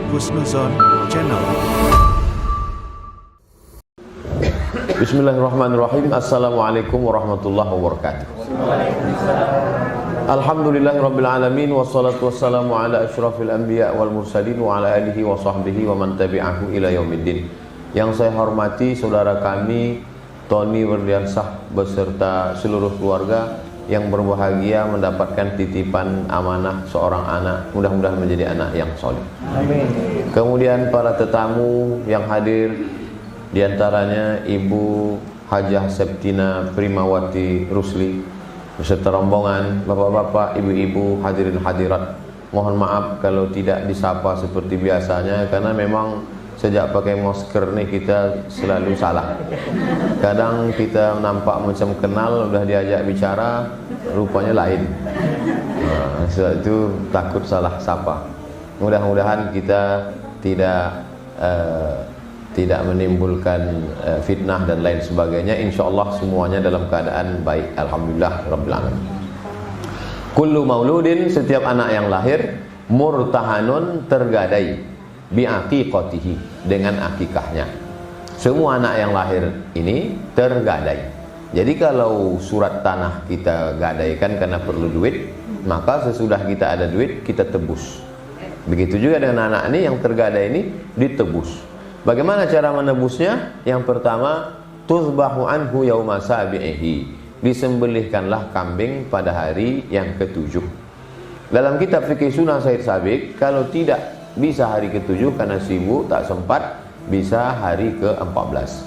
Husnuzon Channel. Bismillahirrahmanirrahim. Assalamualaikum warahmatullahi wabarakatuh. Alhamdulillahirabbil alamin wassalatu wassalamu ala asyrafil anbiya wal mursalin wa ala alihi wa sahbihi wa man tabi'ahu ila yaumiddin. Yang saya hormati saudara kami Tony Werdiansah beserta seluruh keluarga yang berbahagia mendapatkan titipan amanah seorang anak, mudah-mudahan menjadi anak yang soleh. Amin. Kemudian para tetamu yang hadir, di antaranya Ibu Hajah Septina Primawati Rusli beserta rombongan, bapak-bapak, ibu-ibu, hadirin hadirat. Mohon maaf kalau tidak disapa seperti biasanya karena memang sejak pakai masker nih kita selalu salah. Kadang kita nampak macam kenal, udah diajak bicara rupanya lain. Nah, sebab itu takut salah sapa. Mudah-mudahan kita tidak menimbulkan fitnah dan lain sebagainya. InsyaAllah semuanya dalam keadaan baik. Alhamdulillah Rabbil Alamin. Kullu mauludin, setiap anak yang lahir, murtahanun, tergadai, bi'aqiqatihi, dengan akikahnya. Semua anak yang lahir ini tergadai. Jadi kalau surat tanah kita gadaikan karena perlu duit, maka sesudah kita ada duit, kita tebus. Begitu juga dengan anak ini yang tergadai ini ditebus. Bagaimana cara menebusnya? Yang pertama, tuzbahu anhu yauma sabi'ihi, disembelihkanlah kambing pada hari yang ketujuh. Dalam kitab fikih sunnah Said Sabiq, kalau tidak bisa hari ketujuh karena sibuk tak sempat, bisa hari ke-14.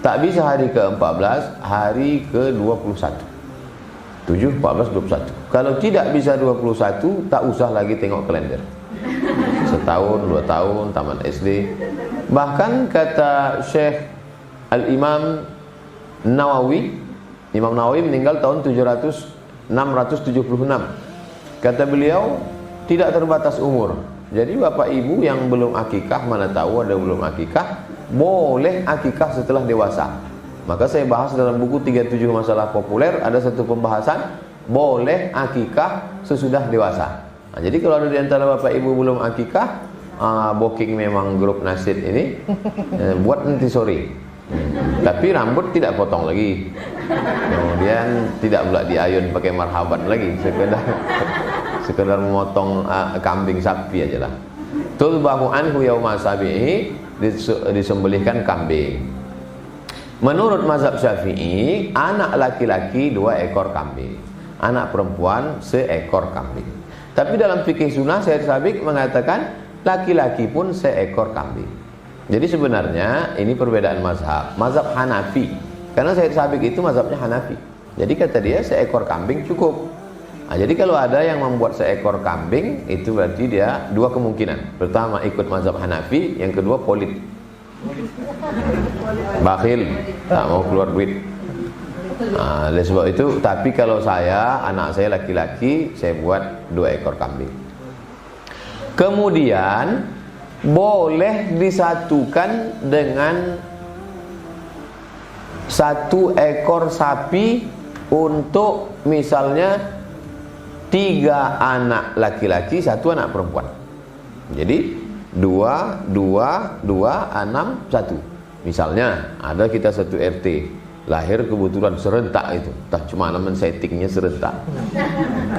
Tak bisa hari ke-14, hari ke-21. 7, 14, 21. Kalau tidak bisa 21, tak usah lagi tengok kalender. Setahun, 2 tahun, taman SD. Bahkan kata Syekh Al-Imam Nawawi, Imam Nawawi meninggal tahun 676. Kata beliau, tidak terbatas umur. Jadi bapak ibu yang belum akikah, mana tahu ada belum akikah, boleh akikah setelah dewasa. Maka saya bahas dalam buku 37 masalah populer, ada satu pembahasan, boleh akikah sesudah dewasa. Nah, jadi kalau ada di antara bapak ibu belum akikah, booking memang grup Nasid ini, buat nanti sore. Tapi rambut tidak potong lagi. Kemudian tidak pula diayun pakai marhaban lagi, sekedar memotong kambing sapi aja lah. Tulbahu anhu yauma sabi'i, disembelihkan kambing. Menurut mazhab Syafi'i, anak laki-laki 2 ekor kambing, anak perempuan 1 ekor kambing. Tapi dalam fikih sunnah Said Sabiq mengatakan laki-laki pun 1 ekor kambing. Jadi sebenarnya ini perbedaan mazhab. Mazhab Hanafi, karena Said Sabiq itu mazhabnya Hanafi. Jadi kata dia 1 ekor kambing cukup. Nah, jadi kalau ada yang membuat 1 ekor kambing, itu berarti dia 2 kemungkinan. Pertama ikut mazhab Hanafi, yang kedua polit, bakhil, tak mau keluar duit. Nah, oleh sebab itu, tapi kalau anak saya laki-laki, saya buat 2 ekor kambing. Kemudian boleh disatukan dengan 1 ekor sapi untuk misalnya 3 anak laki-laki, 1 anak perempuan. Jadi 2, 2, 2, 6, 1. Misalnya ada kita 1 RT, lahir kebetulan serentak itu, tak cuma namun settingnya serentak.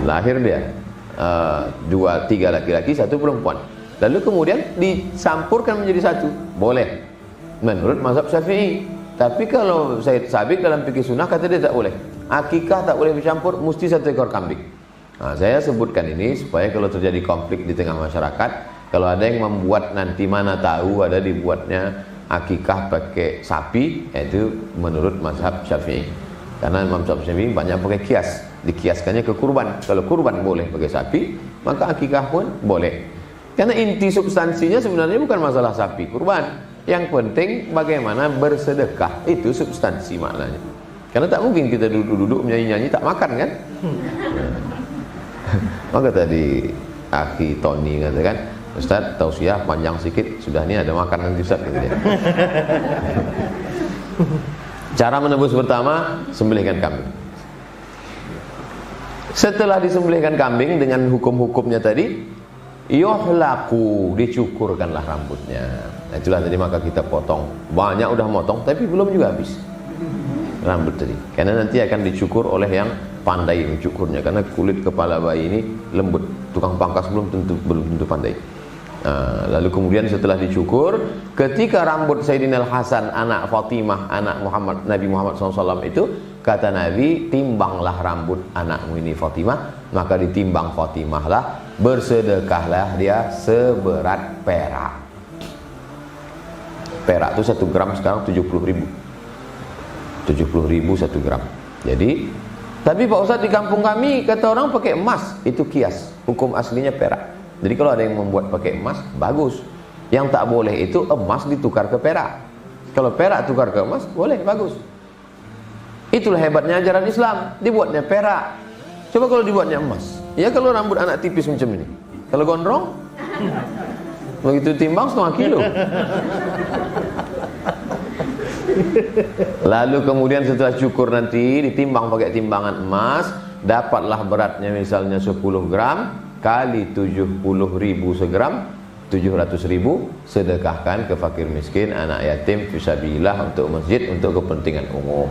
Lahir dia 2, 3 laki-laki, 1 perempuan. Lalu kemudian dicampurkan menjadi 1, boleh menurut mazhab Syafi'i. Tapi kalau Said Sabiq dalam fikih sunnah kata dia tak boleh. Akikah tak boleh bercampur, mesti 1 ekor kambing. Nah, saya sebutkan ini supaya kalau terjadi konflik di tengah masyarakat, kalau ada yang membuat nanti mana tahu ada dibuatnya akikah pakai sapi, itu menurut mazhab Syafi'i. Karena mazhab Syafi'i banyak pakai kias, dikiaskannya ke kurban. Kalau kurban boleh pakai sapi, maka akikah pun boleh. Karena inti substansinya sebenarnya bukan masalah sapi kurban. Yang penting bagaimana bersedekah, itu substansi maknanya. Karena tak mungkin kita duduk-duduk menyanyi-nyanyi tak makan kan? Maka tadi Aki Tony katakan, Ustaz tausiah panjang sikit, sudah ini ada makanan Ustaz gitu ya. Cara menebus pertama, sembelihkan kambing. Setelah disembelihkan kambing dengan hukum-hukumnya tadi, yuhlaku, dicukurkanlah rambutnya. Nah, itulah tadi maka kita potong. Banyak udah motong tapi belum juga habis rambut tadi, karena nanti akan dicukur oleh yang pandai mencukurnya, karena kulit kepala bayi ini lembut, tukang pangkas belum tentu pandai. Lalu kemudian setelah dicukur, ketika rambut Sayyidina Al-Hasan anak Fatimah anak Nabi Muhammad SAW itu, kata Nabi, timbanglah rambut anakmu ini Fatimah. Maka ditimbang Fatimah lah, bersedekahlah dia seberat perak. Perak itu 1 gram sekarang 70.000 1 gram. Jadi, tapi Pak Ustadz di kampung kami kata orang pakai emas, itu kias, hukum aslinya perak. Jadi kalau ada yang membuat pakai emas, bagus. Yang tak boleh itu emas ditukar ke perak. Kalau perak tukar ke emas, boleh, bagus. Itulah hebatnya ajaran Islam, dibuatnya perak. Coba kalau dibuatnya emas, ya kalau rambut anak tipis macam ini, kalau gondrong, begitu timbang 1,5 kilo. Lalu kemudian setelah cukur nanti ditimbang pakai timbangan emas, dapatlah beratnya misalnya 10 gram kali 70.000 segram, 700.000, sedekahkan ke fakir miskin, anak yatim, fisabilillah, untuk masjid, untuk kepentingan umum.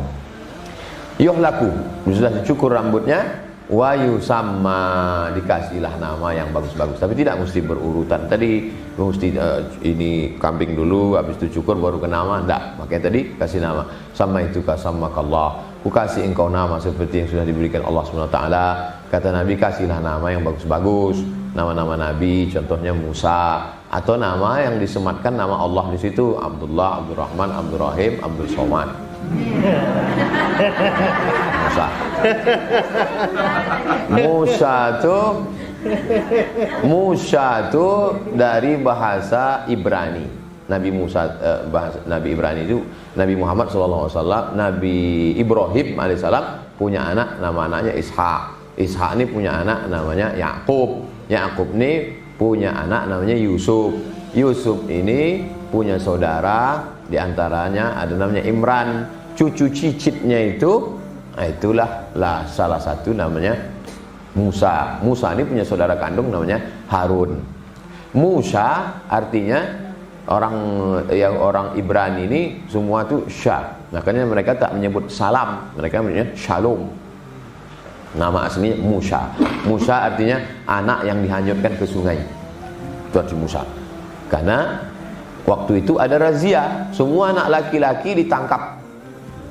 Yuhlaku, sudah dicukur rambutnya, wayu sama, dikasihlah nama yang bagus-bagus, tapi tidak mesti berurutan. Tadi mesti ini kambing dulu, habis itu cukur baru ke nama, enggak. Makanya tadi kasih nama, sama itu kasamakallah, ku kasih engkau nama seperti yang sudah diberikan Allah SWT. Kata Nabi, kasihlah nama yang bagus-bagus, nama-nama Nabi, contohnya Musa, atau nama yang disematkan nama Allah di situ, Abdullah, Abdurrahman, Abdurrahim, Abdul Somad. Musa tuh dari bahasa Ibrani. Nabi Musa, bahasa Nabi Ibrani itu Nabi Muhammad SAW, Nabi Ibrahim alaihissalam punya anak, nama anaknya Ishak. Ishak ini punya anak namanya Yakub. Yakub ini punya anak namanya Yusuf. Yusuf ini punya saudara, diantaranya ada namanya Imran. Cucu cicitnya itu, itulah salah satu namanya Musa. Musa ini punya saudara kandung namanya Harun. Musa artinya orang Ibrani ini semua itu syah. Makanya mereka tak menyebut salam, mereka menyebutnya shalom. Nama aslinya Musa. Musa artinya anak yang dihanyutkan ke sungai. Itu arti Musa. Karena waktu itu ada razia, semua anak laki-laki ditangkap.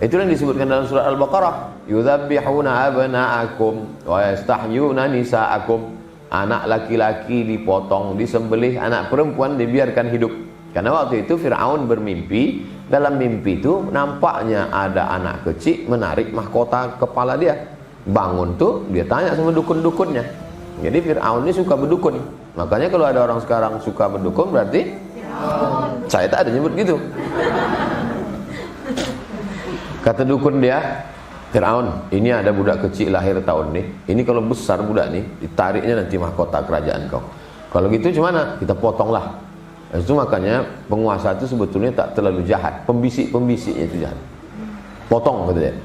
Itu yang disebutkan dalam surat Al-Baqarah, yudzabbihuna abna'akum wa yastahyuna nisa'akum. Anak laki-laki dipotong, disembelih, anak perempuan dibiarkan hidup. Karena waktu itu Fir'aun bermimpi, dalam mimpi itu nampaknya ada anak kecil menarik mahkota kepala dia. Bangun tuh dia tanya sama dukun-dukunnya. Jadi Fir'aun ini suka berdukun. Makanya kalau ada orang sekarang suka berdukun berarti saya tak ada nyebut gitu. Kata dukun dia, Fir'aun, ini ada budak kecil lahir tahun ini. Ini kalau besar budak nih, ditariknya nanti mahkota kerajaan kau. Kalau gitu gimana? Kita potonglah. Itu makanya penguasa itu sebetulnya tak terlalu jahat. Pembisik-pembisiknya itu jahat. Potong kata dia.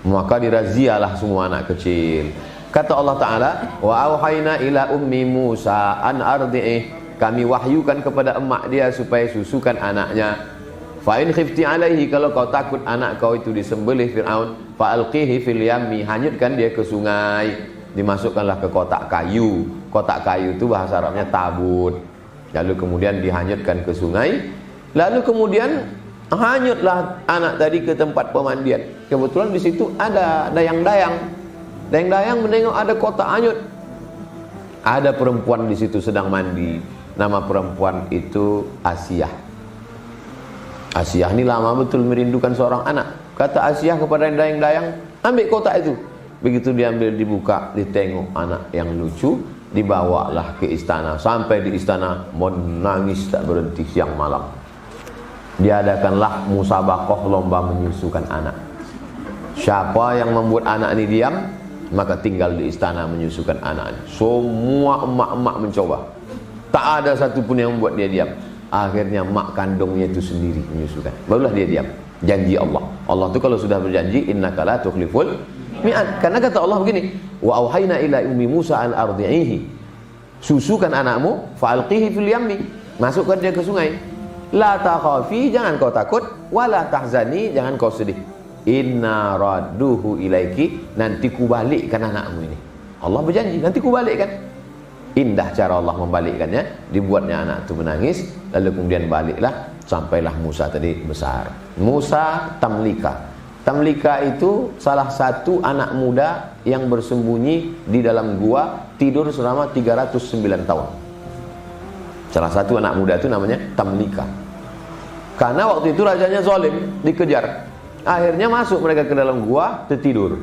Maka dirazialah semua anak kecil. Kata Allah Ta'ala, wa auhayna ila ummi Musa an ardi'ih. Kami wahyukan kepada emak dia supaya susukan anaknya. Fa in khifti alaihi, kalau kau takut anak kau itu disembelih Fir'aun, fa alqihi fil yammi, hanyutkan dia ke sungai, dimasukkanlah ke kotak kayu. Kotak kayu itu bahasa Arabnya tabut. Lalu kemudian dihanyutkan ke sungai. Lalu kemudian hanyutlah anak tadi ke tempat pemandian. Kebetulan di situ ada dayang-dayang. Dayang-dayang menengok ada kotak hanyut. Ada perempuan di situ sedang mandi. Nama perempuan itu Asiyah. Asiyah ini lama betul merindukan seorang anak. Kata Asiyah kepada dayang-dayang, ambil kotak itu. Begitu diambil, dibuka, ditengok anak yang lucu, dibawalah ke istana. Sampai di istana menangis tak berhenti siang malam. Diadakanlah musabaqah, lomba menyusukan anak. Siapa yang membuat anak ini diam, maka tinggal di istana menyusukan anak. Semua emak-emak mencoba, tak ada satupun yang membuat dia diam. Akhirnya mak kandungnya itu sendiri menyusukan. Barulah dia diam. Janji Allah. Allah itu kalau sudah berjanji, innaka la tukhliful mi'ad. Karena kata Allah begini, wa auhayna ila ummi Musa an ardi'ihi. susukan anakmu, fa'alqihi fil yammi, masukkan dia ke sungai. La takhafi, jangan kau takut, wala tahzani, jangan kau sedih. Inna radduhu ilaiki, nanti ku balikkan anakmu ini. Allah berjanji, nanti ku balikkan. Indah cara Allah membalikkannya, dibuatnya anak itu menangis, lalu kemudian baliklah, sampailah Musa tadi besar. Musa Tamlika. Tamlika itu salah satu anak muda yang bersembunyi di dalam gua, tidur selama 309 tahun. Salah satu anak muda itu namanya Tamlika. Karena waktu itu rajanya zalim, dikejar. Akhirnya masuk mereka ke dalam gua, tertidur.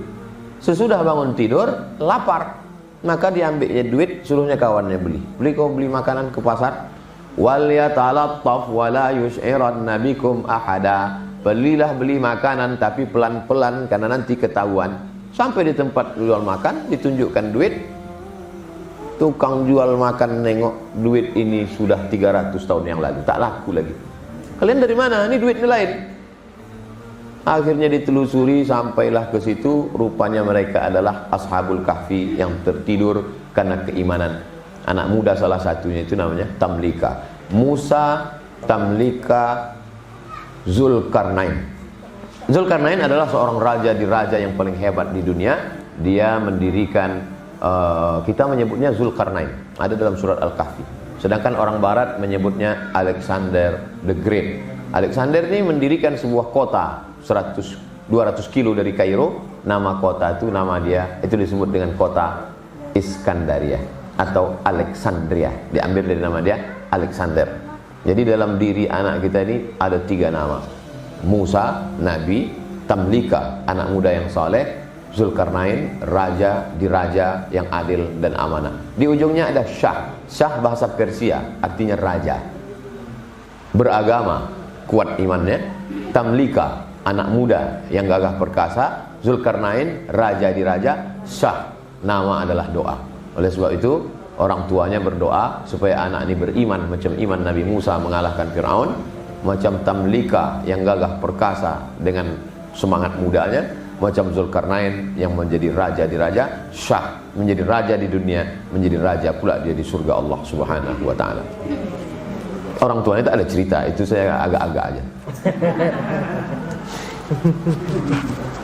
Sesudah bangun tidur, lapar. Maka diambilnya duit, suruhnya kawannya beli. Kau beli makanan ke pasar. Wal yatalattaf wala yush'iranna bikum ahada. Beli makanan tapi pelan-pelan karena nanti ketahuan. Sampai di tempat jual makan, ditunjukkan duit. Tukang jual makan nengok duit ini sudah 300 tahun yang lalu, tak laku lagi. Kalian dari mana? Ini duitnya lain. Akhirnya ditelusuri, sampailah ke situ. Rupanya mereka adalah Ashabul Kahfi yang tertidur karena keimanan. Anak muda salah satunya itu namanya Tamlika. Musa, Tamlika, Zulkarnain. Zulkarnain adalah seorang raja di raja yang paling hebat di dunia. Dia mendirikan, kita menyebutnya Zulkarnain, ada dalam surat Al-Kahfi. Sedangkan orang barat menyebutnya Alexander the Great. Alexander ini mendirikan sebuah kota 200 kilo dari Kairo. Nama kota itu, nama dia itu disebut dengan kota Iskandaria atau Alexandria, diambil dari nama dia Alexander. Jadi dalam diri anak kita ini ada 3 nama: Musa, Nabi; Tamlika, anak muda yang saleh; Zulkarnain, raja di raja yang adil dan amanah. Di ujungnya ada Syah. Syah bahasa Persia, artinya raja. Beragama, kuat imannya. Tamlika, anak muda yang gagah perkasa. Zulkarnain, raja di raja. Syah, nama adalah doa. Oleh sebab itu orang tuanya berdoa supaya anak ini beriman macam iman Nabi Musa mengalahkan Fir'aun, macam Tamlika yang gagah perkasa dengan semangat mudanya, macam Zulkarnain yang menjadi raja di raja. Syah menjadi raja di dunia, menjadi raja pula dia di surga Allah Subhanahu wa ta'ala. Orang tuanya tak ada cerita, itu saya agak-agak aja.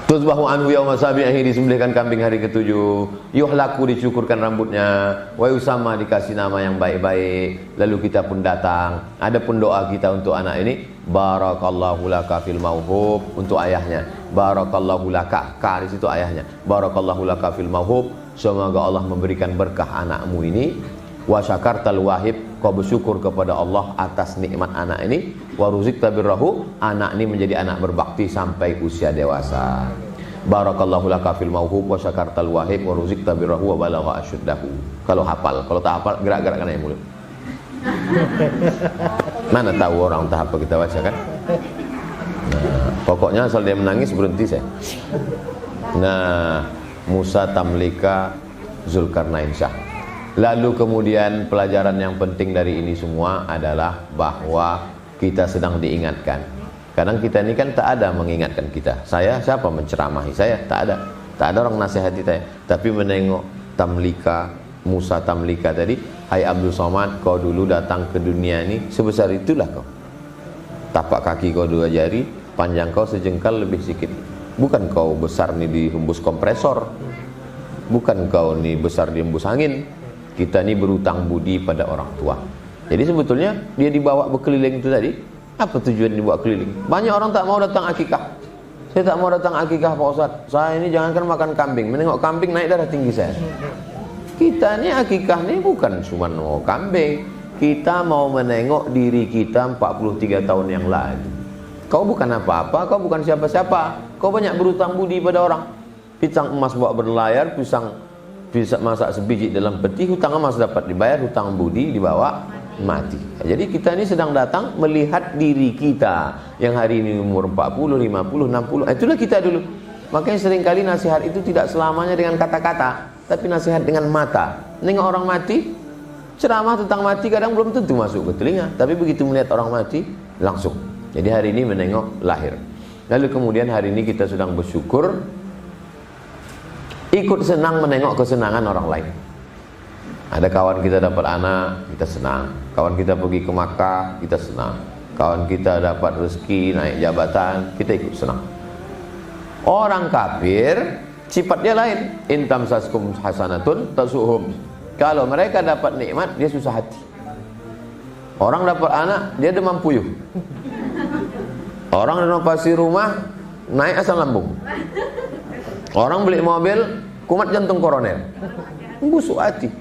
Tuzbahu anhu yauma sabihi, disembelihkan kambing hari ke-7. Yuhlaku, dicukurkan rambutnya. Wa yusamma, dikasih nama yang baik-baik. Lalu kita pun datang. Adapun doa kita untuk anak ini, barakallahu laka fil mauhub, untuk ayahnya. Barakallahu laka, ka di situ ayahnya. Barakallahu laka fil mauhub, semoga Allah memberikan berkah anakmu ini. Wa syakartal wahib, kau bersyukur kepada Allah atas nikmat anak ini. Wa ruzikta birrahu, anak ini menjadi anak berbakti sampai usia dewasa. Barakallahu laka fil mauhub wa syakartal wahib wa ruzikta birrahu wa balagha asyuddahu. Kalau hafal, kalau tak hafal gerak-gerakkan aja mulut. Mana tahu orang tak apa kita baca kan? Nah, pokoknya asal dia menangis berhenti saya. Nah, Musa, Tamlika, Zulkarnain, Syah. Lalu kemudian pelajaran yang penting dari ini semua adalah bahwa kita sedang diingatkan. Kadang kita ini kan tak ada mengingatkan kita. Saya siapa menceramahi saya? Tak ada. Tak ada orang nasihati saya. Tapi menengok Tamlika, Musa Tamlika tadi, hai Abdul Somad, kau dulu datang ke dunia ini sebesar itulah kau. Tapak kaki kau 2 jari, panjang kau sejengkal lebih sedikit. Bukan kau besar nih dihembus kompresor. Bukan kau nih besar dihembus angin. Kita ini berutang budi pada orang tua. Jadi sebetulnya dia dibawa berkeliling itu tadi, apa tujuan dibawa keliling? Banyak orang tak mau datang akikah. Saya tak mau datang akikah Pak Ustaz. Saya ini jangankan makan kambing, menengok kambing naik darah tinggi saya. Kita ini akikah ini bukan cuma mau kambing. Kita mau menengok diri kita 43 tahun yang lalu. Kau bukan apa-apa, kau bukan siapa-siapa. Kau banyak berutang budi pada orang. Pisang emas bawa berlayar, pisang bisa masak sebiji dalam peti, hutang emas dapat dibayar, hutang budi dibawa mati. Jadi kita ini sedang datang melihat diri kita yang hari ini umur 40, 50, 60. Itulah kita dulu. Makanya seringkali nasihat itu tidak selamanya dengan kata-kata, tapi nasihat dengan mata. Nengok orang mati, ceramah tentang mati kadang belum tentu masuk ke telinga, tapi begitu melihat orang mati langsung. Jadi hari ini menengok lahir. Lalu kemudian hari ini kita sedang bersyukur, ikut senang menengok kesenangan orang lain. Ada kawan kita dapat anak, kita senang. Kawan kita pergi ke Makkah, kita senang. Kawan kita dapat rezeki, naik jabatan, kita ikut senang. Orang kafir sifatnya lain. In tamsaskum hasanatun tasuhum. Kalau mereka dapat nikmat, dia susah hati. Orang dapat anak, dia demam puyuh. Orang renovasi rumah, naik asam lambung. Orang beli mobil, kumat jantung koroner. Busuk hati.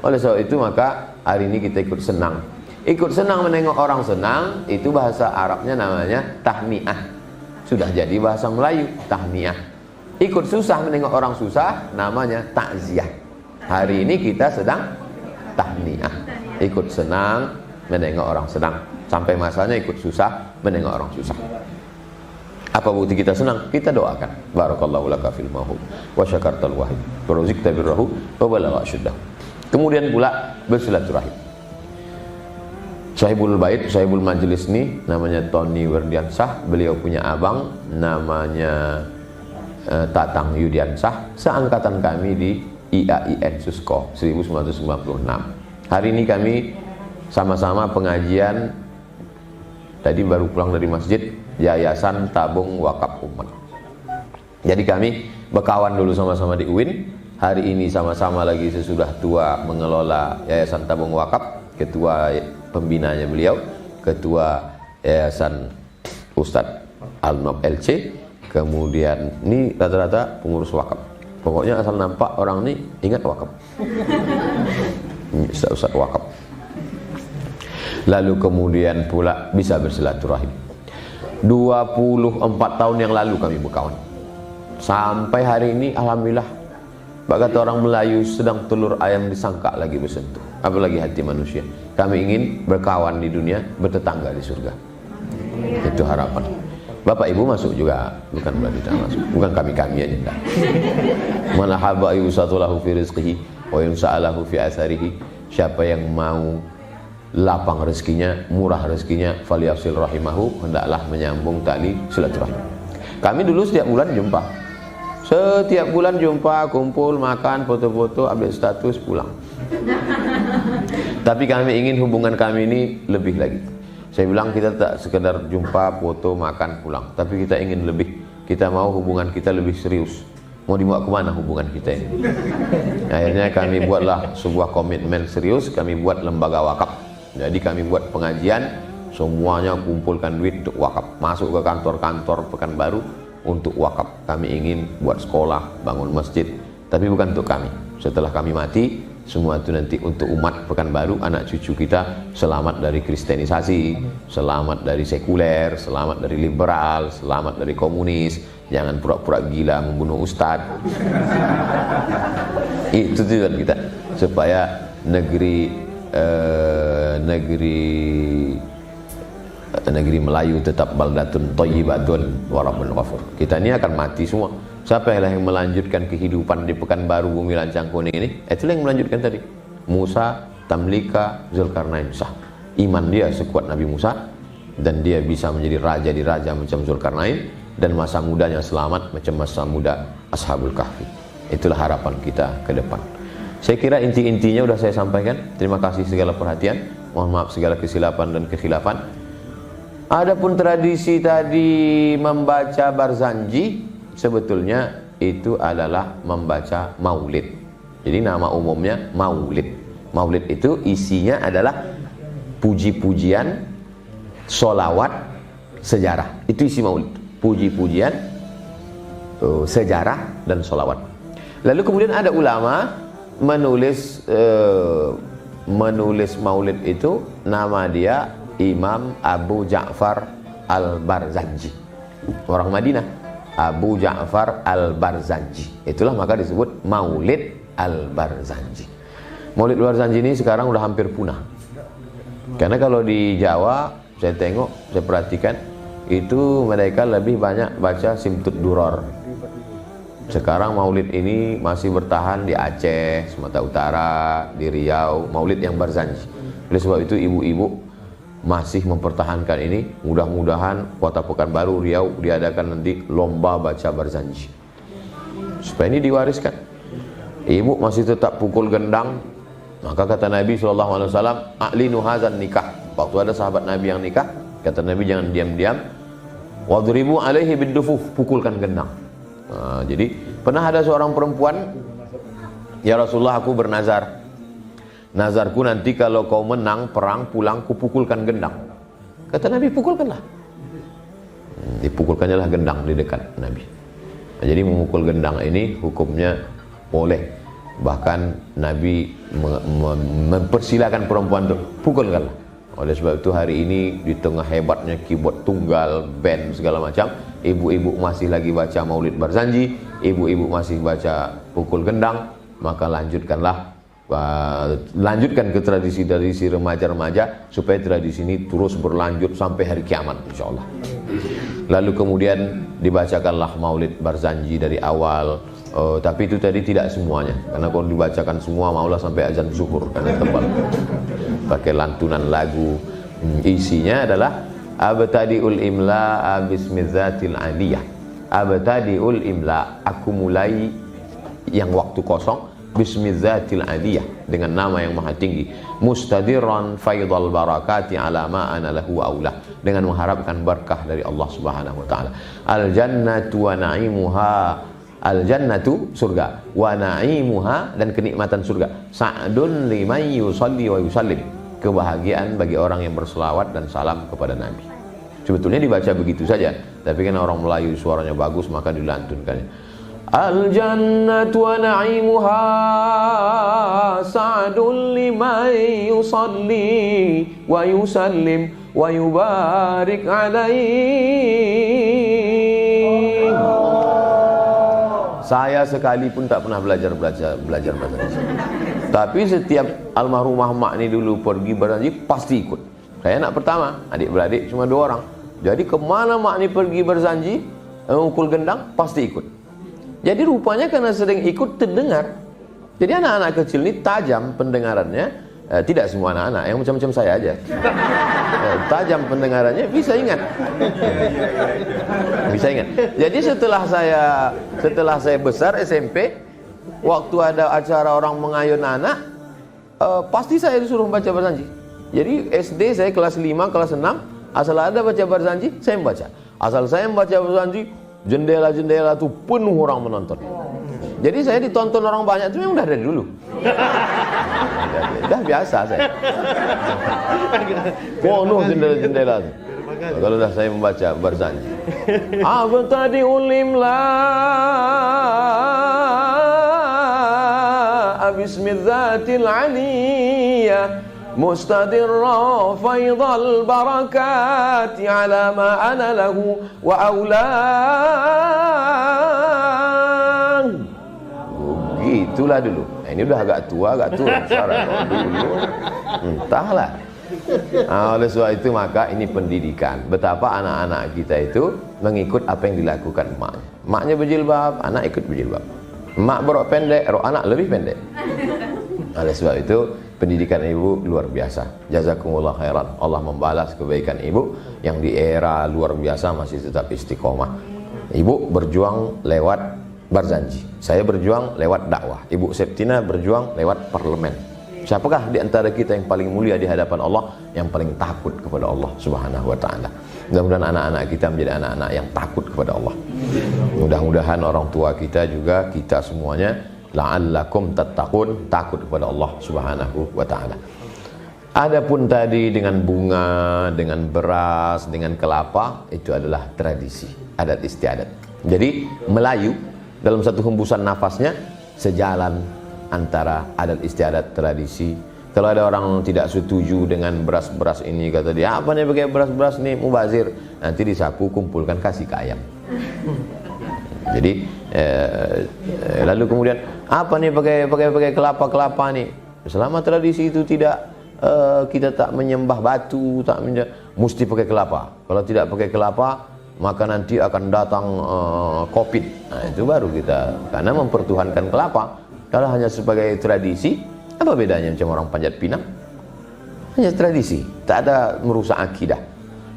Oleh sebab itu maka hari ini kita ikut senang. Ikut senang menengok orang senang, itu bahasa Arabnya namanya tahniah. Sudah jadi bahasa Melayu, tahniah. Ikut susah menengok orang susah, namanya takziah. Hari ini kita sedang tahniah. Ikut senang menengok orang senang. Sampai masanya ikut susah menengok orang susah. Apa bukti kita senang? Kita doakan. Barakallahu laka fil mahub wa syakartal wahid wa ruzikta birrahu wa balagha asyuddah. Kemudian pula bersilaturahim. Sahibul bait, sahibul majlis ini namanya Tony Werdiansah. Beliau punya abang namanya Tatang Yudiansah. Seangkatan kami di IAIN Susko 1996. Hari ini kami sama-sama pengajian. Tadi baru pulang dari masjid, Yayasan Tabung Wakaf Umat. Jadi kami berkawan dulu sama-sama di UIN. Hari ini sama-sama lagi sesudah tua mengelola Yayasan Tabung Wakaf. Ketua pembinanya beliau, Ketua Yayasan Ustadz Al-Nob LC. Kemudian ini rata-rata pengurus wakaf. Pokoknya asal nampak orang ini ingat wakaf. Ustadz wakaf. Lalu kemudian pula bisa bersilaturahim. 24 tahun yang lalu kami berkawan. Sampai hari ini alhamdulillah. Bak kata orang Melayu, sedang telur ayam disangka lagi bersentuh. Apalagi hati manusia. Kami ingin berkawan di dunia, bertetangga di surga. Itu harapan. Bapak ibu masuk juga, bukan berarti tidak masuk. Bukan kami-kami aja. Man ahabba yusatulahu fi rizqihi wa yumsa'alahu fi atharihi. Siapa yang mau lapang rezekinya, murah rezekinya, falyafsil rahimahu, hendaklah menyambung tali silaturahim. Kami dulu setiap bulan jumpa. Setiap bulan jumpa, kumpul, makan, foto-foto, update status, pulang. Tapi kami ingin hubungan kami ini lebih lagi. Saya bilang kita tak sekedar jumpa, foto, makan, pulang. Tapi kita ingin lebih. Kita mau hubungan kita lebih serius. Mau dibawa kemana hubungan kita ini? Akhirnya kami buatlah sebuah komitmen serius. Kami buat lembaga wakaf. Jadi kami buat pengajian. Semuanya kumpulkan duit untuk wakaf. Masuk ke kantor-kantor Pekanbaru untuk wakaf. Kami ingin buat sekolah, bangun masjid, tapi bukan untuk kami. Setelah kami mati, semua itu nanti untuk umat Pekanbaru, anak cucu kita selamat dari kristenisasi, selamat dari sekuler, selamat dari liberal, selamat dari komunis. Jangan pura-pura gila membunuh ustadz. Itu tujuan kita, supaya negeri Melayu tetap baldatun thayyibatun wa rabbun ghafur. Kita ini akan mati semua. Siapa yang melanjutkan kehidupan di Pekanbaru Bumi Lancang Kuning ini? Itulah yang melanjutkan tadi. Musa, Tamlika, Zulkarnain sah. Iman dia sekuat Nabi Musa, dan dia bisa menjadi raja di raja macam Zulkarnain, dan masa mudanya selamat macam masa muda Ashabul Kahfi. Itulah harapan kita ke depan. Saya kira inti-intinya sudah saya sampaikan. Terima kasih segala perhatian. Mohon maaf segala kesilapan dan kekhilafan. Adapun tradisi tadi membaca Barzanji, sebetulnya itu adalah membaca maulid. Jadi nama umumnya maulid. Maulid itu isinya adalah puji-pujian, solawat, sejarah. Itu isi maulid. Puji-pujian, sejarah, dan solawat. Lalu kemudian ada ulama menulis maulid itu, nama dia Imam Abu Ja'far Al-Barzanji, orang Madinah. Abu Ja'far Al-Barzanji, itulah maka disebut Maulid Al-Barzanji. Maulid Al-Barzanji ini sekarang udah hampir punah. Karena kalau di Jawa saya tengok, saya perhatikan, itu mereka lebih banyak baca Simtud Duror. Sekarang maulid ini masih bertahan di Aceh, Sumatera Utara, di Riau, maulid yang Barzanji. Oleh sebab itu ibu-ibu masih mempertahankan ini. Mudah-mudahan Kota Pekanbaru, Riau diadakan nanti lomba baca Barzanji, supaya ini diwariskan. Ibu masih tetap pukul gendang, Maka kata Nabi SAW, a'linu hazan nikah. Waktu ada sahabat Nabi yang nikah, kata Nabi jangan diam-diam. Wadribu alaihi bidufuf, pukulkan gendang. Nah, jadi pernah ada seorang perempuan, ya Rasulullah, aku bernazar. Nazarku nanti kalau kau menang perang pulang, kupukulkan gendang. Kata Nabi, pukulkanlah. Dipukulkannya lah gendang di dekat Nabi. Nah, jadi memukul gendang ini hukumnya boleh. Bahkan Nabi mempersilakan perempuan untuk pukulkanlah. Oleh sebab itu hari ini di tengah hebatnya keyboard tunggal, band segala macam, ibu-ibu masih lagi baca Maulid Barzanji, ibu-ibu masih baca pukul gendang, maka lanjutkan ke tradisi-tradisi remaja-remaja supaya tradisi ini terus berlanjut sampai hari kiamat insyaallah. Lalu kemudian dibacakanlah Maulid Barzanji dari awal. Tapi itu tadi tidak semuanya, karena kalau dibacakan semua maulah sampai azan zuhur karena tebal. Pakai lantunan lagu. Isinya adalah abtadiul imla bismizatil aliyah. Abtadiul imla, aku mulai yang waktu kosong bismizatil aliyah, dengan nama yang maha tinggi. Mustadiran faidal barakati ala ma ana lahu aulah, dengan mengharapkan berkah dari Allah Subhanahu wa taala. Al jannatu wa na'imuha, al jannatu surga, wa na'imuha dan kenikmatan surga, sa'dun liman yusalli wa yusallim, kebahagiaan bagi orang yang berselawat dan salam kepada Nabi. Sebetulnya dibaca begitu saja, tapi kan orang Melayu suaranya bagus maka dilantunkannya. Al jannatu wa na'imuha sa'dun liman yusalli wa yusallim wa yubarik alaihi. Saya sekalipun tak pernah belajar bahasa Indonesia. Tapi setiap almarhumah mak ni dulu pergi Barzanji pasti ikut. Saya anak pertama, adik-beradik cuma 2 orang. Jadi kemana mak ni pergi Barzanji, mukul gendang pasti ikut. Jadi rupanya karena sering ikut terdengar. Jadi anak-anak kecil ni tajam pendengarannya. Tidak semua anak-anak, yang macam-macam saya aja. Tajam pendengarannya, bisa ingat. Bisa ingat. Jadi setelah saya besar SMP, waktu ada acara orang mengayun anak, pasti saya disuruh baca Barzanji. Jadi SD saya kelas 5, kelas 6, asal ada baca Barzanji, saya membaca. Asal saya membaca Barzanji, jendela-jendela itu penuh orang menonton. Jadi saya ditonton orang banyak itu memang udah dari dulu. Udah biasa saya. Penuh jendela-jendela. Kalau dah saya membaca Barzanji. Abtadi ulimla bismizatil aliyah mustadirra faidal barakati ala ma ana lahu wa aulang. Begitulah dulu. Ini udah agak tua dulu. Entahlah. Oleh sebab itu maka ini pendidikan. Betapa anak-anak kita itu mengikut apa yang dilakukan emaknya. Emaknya berjilbab, anak ikut berjilbab. Emak berok pendek, rok anak lebih pendek. Oleh sebab itu pendidikan ibu luar biasa. Jazakumullah khairan. Allah membalas kebaikan ibu yang di era luar biasa masih tetap istiqomah. Ibu berjuang lewat Barzanji, saya berjuang lewat dakwah, Ibu Septina berjuang lewat parlemen. Siapakah di antara kita yang paling mulia di hadapan Allah, yang paling takut kepada Allah Subhanahu wa taala? Mudah-mudahan anak-anak kita menjadi anak-anak yang takut kepada Allah. Mudah-mudahan orang tua kita juga, kita semuanya la'allakum tattaqun, takut kepada Allah Subhanahu wa taala. Adapun tadi dengan bunga, dengan beras, dengan kelapa, itu adalah tradisi, adat istiadat. Jadi Melayu dalam satu hembusan nafasnya sejalan antara adat istiadat tradisi. Kalau ada orang tidak setuju dengan beras-beras ini, kata dia, apa nih pakai beras-beras nih, mubazir. Nanti disapu, kumpulkan, kasih ke ayam. Jadi lalu kemudian apa nih pakai kelapa-kelapa nih. Selama tradisi itu tidak kita tak menyembah batu, mesti pakai kelapa. Kalau tidak pakai kelapa, maka nanti akan datang COVID. Nah, itu baru kita, karena mempertuhankan kelapa. Kalau hanya sebagai tradisi, apa bedanya macam orang Panjat Pinang? Hanya tradisi, tak ada merusak akidah.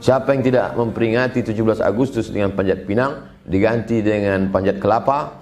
Siapa yang tidak memperingati 17 Agustus dengan Panjat Pinang diganti dengan panjat kelapa,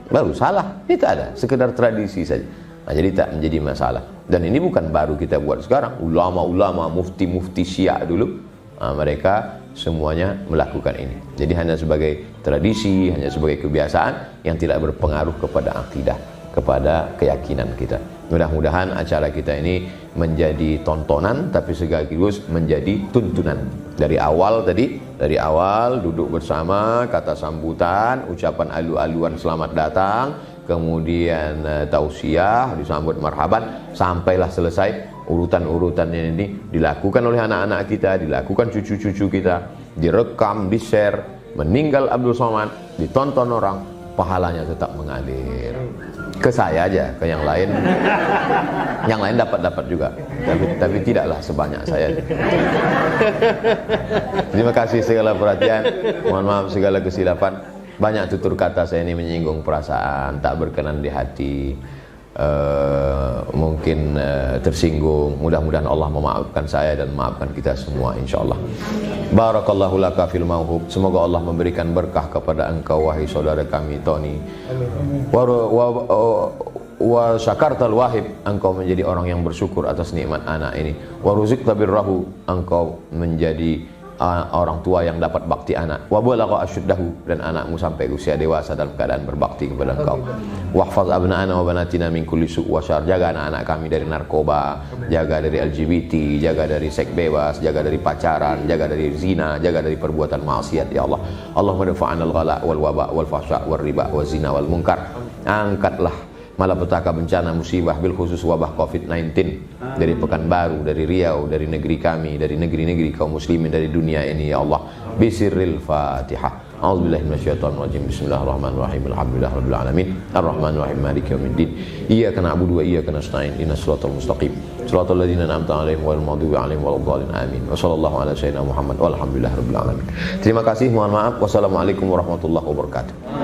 baru salah. Ini tak ada, sekedar tradisi saja. Nah, jadi tak menjadi masalah. Dan ini bukan baru kita buat sekarang. Ulama-ulama, mufti-mufti Syiah dulu, mereka semuanya melakukan ini. Jadi hanya sebagai tradisi, hanya sebagai kebiasaan yang tidak berpengaruh kepada akidah, kepada keyakinan kita. Mudah-mudahan acara kita ini menjadi tontonan, tapi sekaligus menjadi tuntunan. Dari awal tadi, dari awal duduk bersama, kata sambutan, ucapan alu-aluan selamat datang, kemudian tausiah, disambut marhaban, sampailah selesai. Urutan-urutannya ini dilakukan oleh anak-anak kita, dilakukan cucu-cucu kita, direkam, di-share. Meninggal Abdul Somad, ditonton orang, pahalanya tetap mengalir. Ke saya aja, ke yang lain dapat juga, tapi tidaklah sebanyak saya. Terima kasih segala perhatian, mohon maaf segala kesilapan. Banyak tutur kata saya ini menyinggung perasaan, tak berkenan di hati, mungkin tersinggung. Mudah-mudahan Allah memaafkan saya dan memaafkan kita semua, insyaallah. Barakallahu laka fil mauhub. Semoga Allah memberikan berkah kepada engkau wahai saudara kami Tony. Wa syakartal wahib, engkau menjadi orang yang bersyukur atas nikmat anak ini. Wa ruziqta birrahu, engkau menjadi orang tua yang dapat bakti anak. Wa balagha asyuddahu, dan anakmu sampai usia dewasa dalam keadaan berbakti kepada engkau. Wahfaz abna'ana wa banatina min kulli su' wa syarr, jaga anak-anak kami dari narkoba, jaga dari LGBT, jaga dari seks bebas, jaga dari pacaran, jaga dari zina, jaga dari perbuatan maksiat ya Allah. Allahumma dafa'anal ghala wal waba wal fahsya wal riba wal zina wal munkar. Angkatlah malapetaka, bencana, musibah, bil khusus wabah COVID-19 dari Pekanbaru, dari Riau, dari negeri kami, dari negeri-negeri kaum muslimin dari dunia ini ya Allah. Bisirril Fatihah. A'udzubillahi minasyaitonir rajim. Bismillahirrahmanirrahim. Alhamdulillahirabbil alamin. Arrahmanir rahim. Maliki yaumiddin. Iyyaka na'budu wa iyyaka nasta'in. Ihdinas siratal mustaqim. Shiratal ladzina an'amta 'alaihim ghairil maghdubi 'alaihim waladdallin. Amin. Wa sallallahu ala sayyidina Muhammad walhamdulillahirabbil alamin. Terima kasih, mohon maaf. Wassalamualaikum warahmatullahi wabarakatuh.